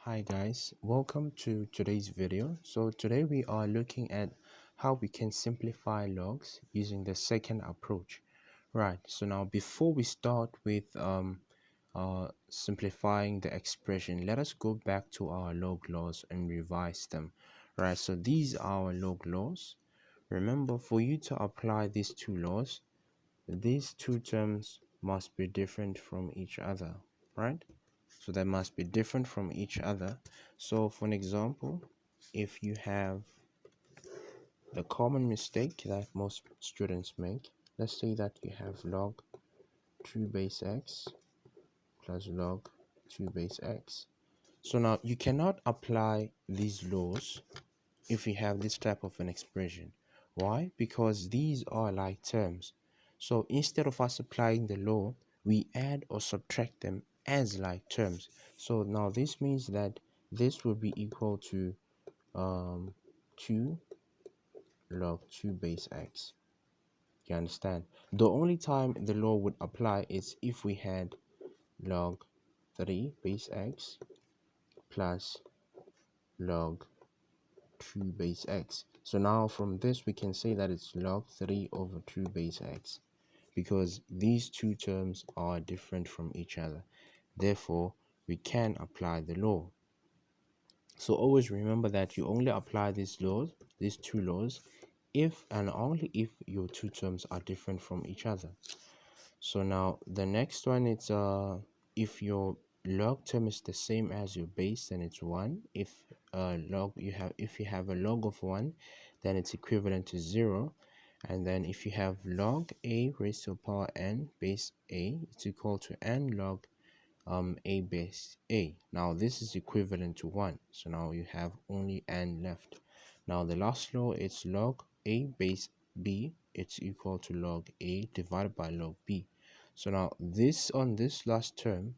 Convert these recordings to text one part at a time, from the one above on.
Hi guys, welcome to today's video. So today we are looking at how we can simplify logs using the second approach. Right, so now before we start with simplifying the expression, let us go back to our log laws and revise them. Right, so these are our log laws. Remember, for you to apply these two laws, these two terms must be different from each other, right? So they must be different from each other. So for an example, if you have the common mistake that most students make, let's say that you have log 2 base x plus log 2 base x. So now you cannot apply these laws if you have this type of an expression. Why? Because these are like terms. So instead of us applying the law, we add or subtract them as like terms. So now this means that this will be equal to 2 log 2 base x. You understand? The only time the law would apply is if we had log 3 base x plus log 2 base x. So now from this we can say that it's log 3 over 2 base x, because these two terms are different from each other. Therefore, we can apply the law. So always remember that you only apply these two laws, if and only if your two terms are different from each other. So now the next one is if your log term is the same as your base, then it's 1. If you have a log of 1, then it's equivalent to 0. And then if you have log a raised to the power n base a, it's equal to n log a base a. Now this is equivalent to 1, so now you have only n left. Now the last law is log a base b, it's equal to log a divided by log b. So now on this last term,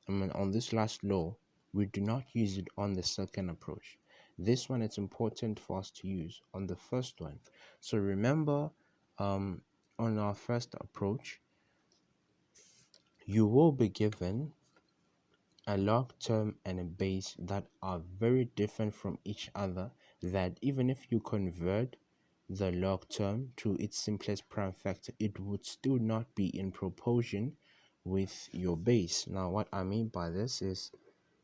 on this last law, we do not use it on the second approach. This one, it's important for us to use on the first one. So remember, on our first approach, you will be given a log term and a base that are very different from each other, that even if you convert the log term to its simplest prime factor, it would still not be in proportion with your base. Now what I mean by this is,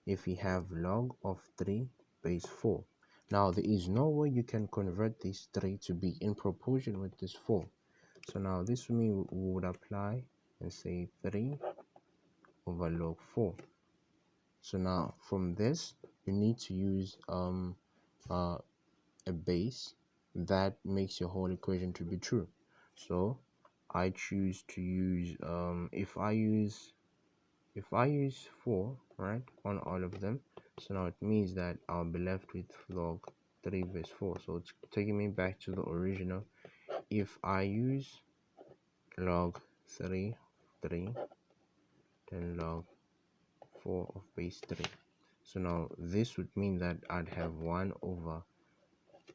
if we have log of 3 base 4, now there is no way you can convert these 3 to be in proportion with this 4. So now this would mean we would apply and say 3 over log 4. So now from this, you need to use a base that makes your whole equation to be true. So I choose to use if I use 4, right, on all of them, so now it means that I'll be left with log 3 base 4. So it's taking me back to the original. If I use log 3 then log 4 of base 3. So now this would mean that I'd have 1 over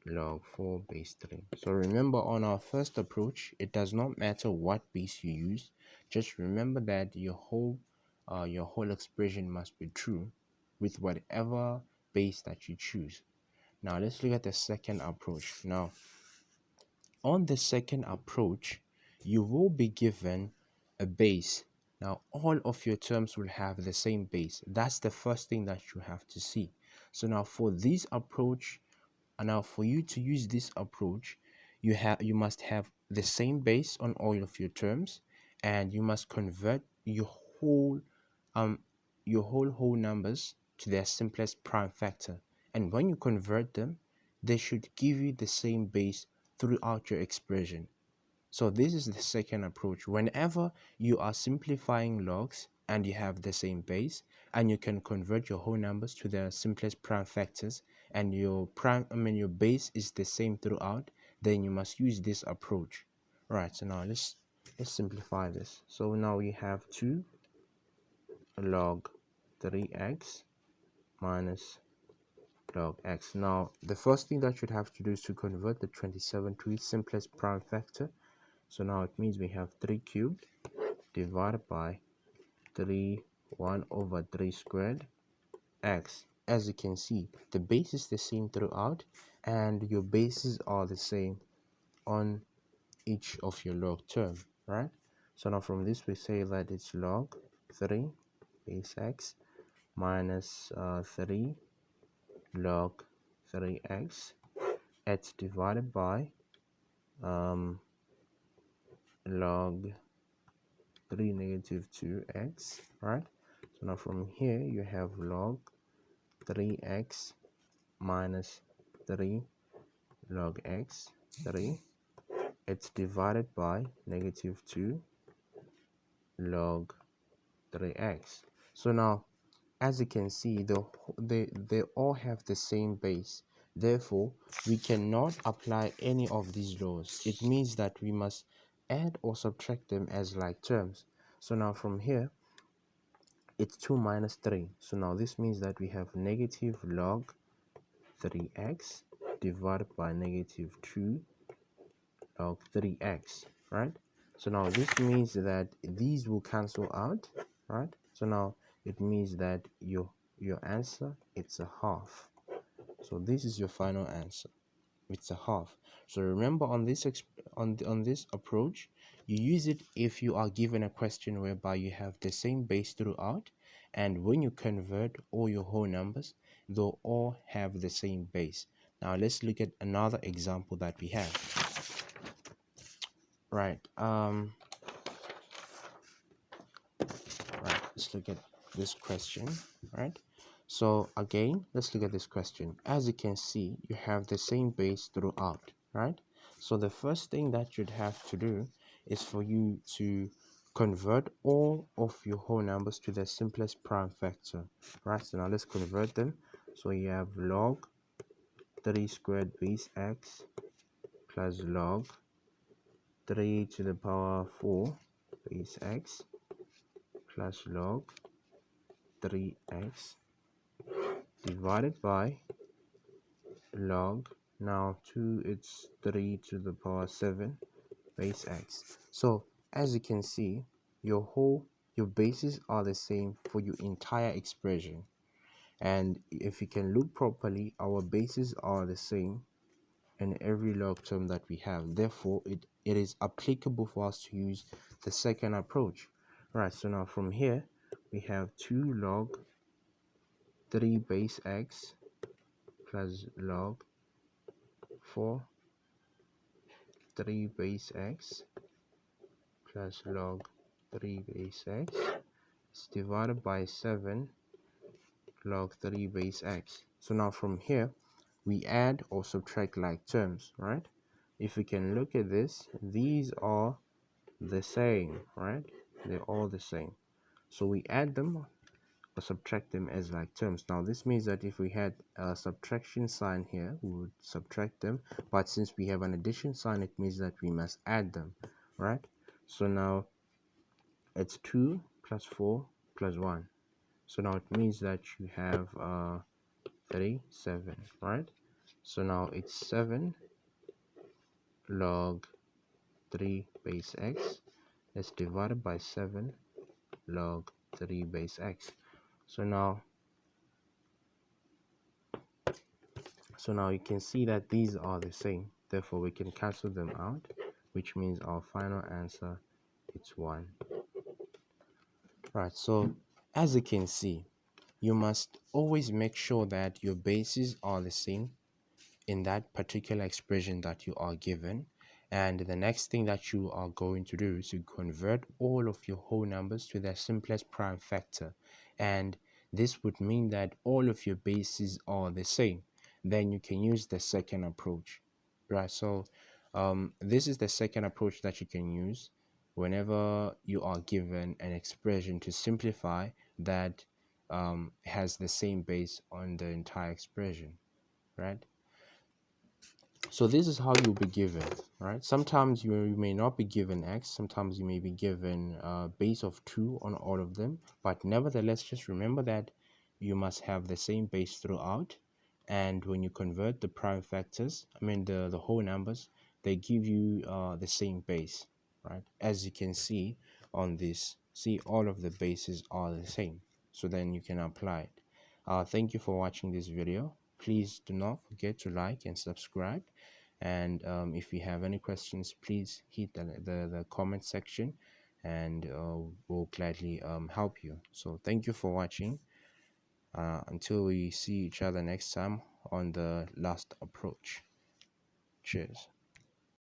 log 4 base 3. So remember, on our first approach, it does not matter what base you use. Just remember that your whole expression must be true with whatever base that you choose. Now let's look at the second approach. Now on the second approach, you will be given a base. Now all of your terms will have the same base. That's the first thing that you have to see. So now for this approach, and now for you to use this approach, you must have the same base on all of your terms, and you must convert your whole whole numbers to their simplest prime factor. And when you convert them, they should give you the same base throughout your expression. So this is the second approach. Whenever you are simplifying logs and you have the same base, and you can convert your whole numbers to their simplest prime factors, and your base is the same throughout, then you must use this approach. Right, so now let's simplify this. So now we have 2 log 3x minus log x. Now the first thing that you'd have to do is to convert the 27 to its simplest prime factor. So now it means we have 3 cubed divided by 1 over 3 squared x. as you can see, the base is the same throughout, and your bases are the same on each of your log term, right? So now from this we say that it's log 3 base x minus 3 log 3x. It's divided by log 3 negative 2x, right? So now from here you have log 3x minus 3 log x 3. It's divided by negative 2 log 3x. So now, as you can see, they all have the same base. Therefore, we cannot apply any of these laws. It means that we must add or subtract them as like terms. So now from here, it's 2 minus 3. So now this means that we have negative log 3x divided by negative 2 log 3x, right? So now this means that these will cancel out, right? So now it means that your answer, it's a half. So this is your final answer. It's a half. So remember, on this on this approach, you use it if you are given a question whereby you have the same base throughout, and when you convert all your whole numbers, they'll all have the same base. Now let's look at another example that we have. Right. Right, let's look at this question. Right, so again, let's look at this question. As you can see, you have the same base throughout, right? So the first thing that you'd have to do is for you to convert all of your whole numbers to the simplest prime factor, right? So now let's convert them. So you have log 3 squared base x plus log 3 to the power 4 base x plus log 3x divided by log, now 2, it's 3 to the power 7 base x. So as you can see, your bases are the same for your entire expression, and if you can look properly, our bases are the same in every log term that we have. Therefore, it is applicable for us to use the second approach. Right, so now from here we have 2 log 3 base x plus log 4 3 base x plus log 3 base x is divided by 7 log 3 base x. So now from here we add or subtract like terms, right? If we can look at this, these are the same, right? They're all the same. So we add them or subtract them as like terms. Now this means that if we had a subtraction sign here, we would subtract them, but since we have an addition sign, it means that we must add them, right? So now it's 2 plus 4 plus 1. So now it means that you have 7, right? So now it's 7 log 3 base x is divided by 7 log 3 base x. So now you can see that these are the same. Therefore, we can cancel them out, which means our final answer is 1. Right, so as you can see, you must always make sure that your bases are the same in that particular expression that you are given, and the next thing that you are going to do is to convert all of your whole numbers to their simplest prime factor, and this would mean that all of your bases are the same. Then you can use the second approach, right? So this is the second approach that you can use whenever you are given an expression to simplify that has the same base on the entire expression, right? So this is how you'll be given, right? Sometimes you may not be given x, sometimes you may be given a base of 2 on all of them, but nevertheless, just remember that you must have the same base throughout, and when you convert the prime factors, the whole numbers, they give you the same base, right? As you can see on this, see all of the bases are the same, so then you can apply it. Thank you for watching this video. Please do not forget to like and subscribe. And if you have any questions, please hit the comment section, and we'll gladly help you. So thank you for watching. Until we see each other next time on the last approach. Cheers.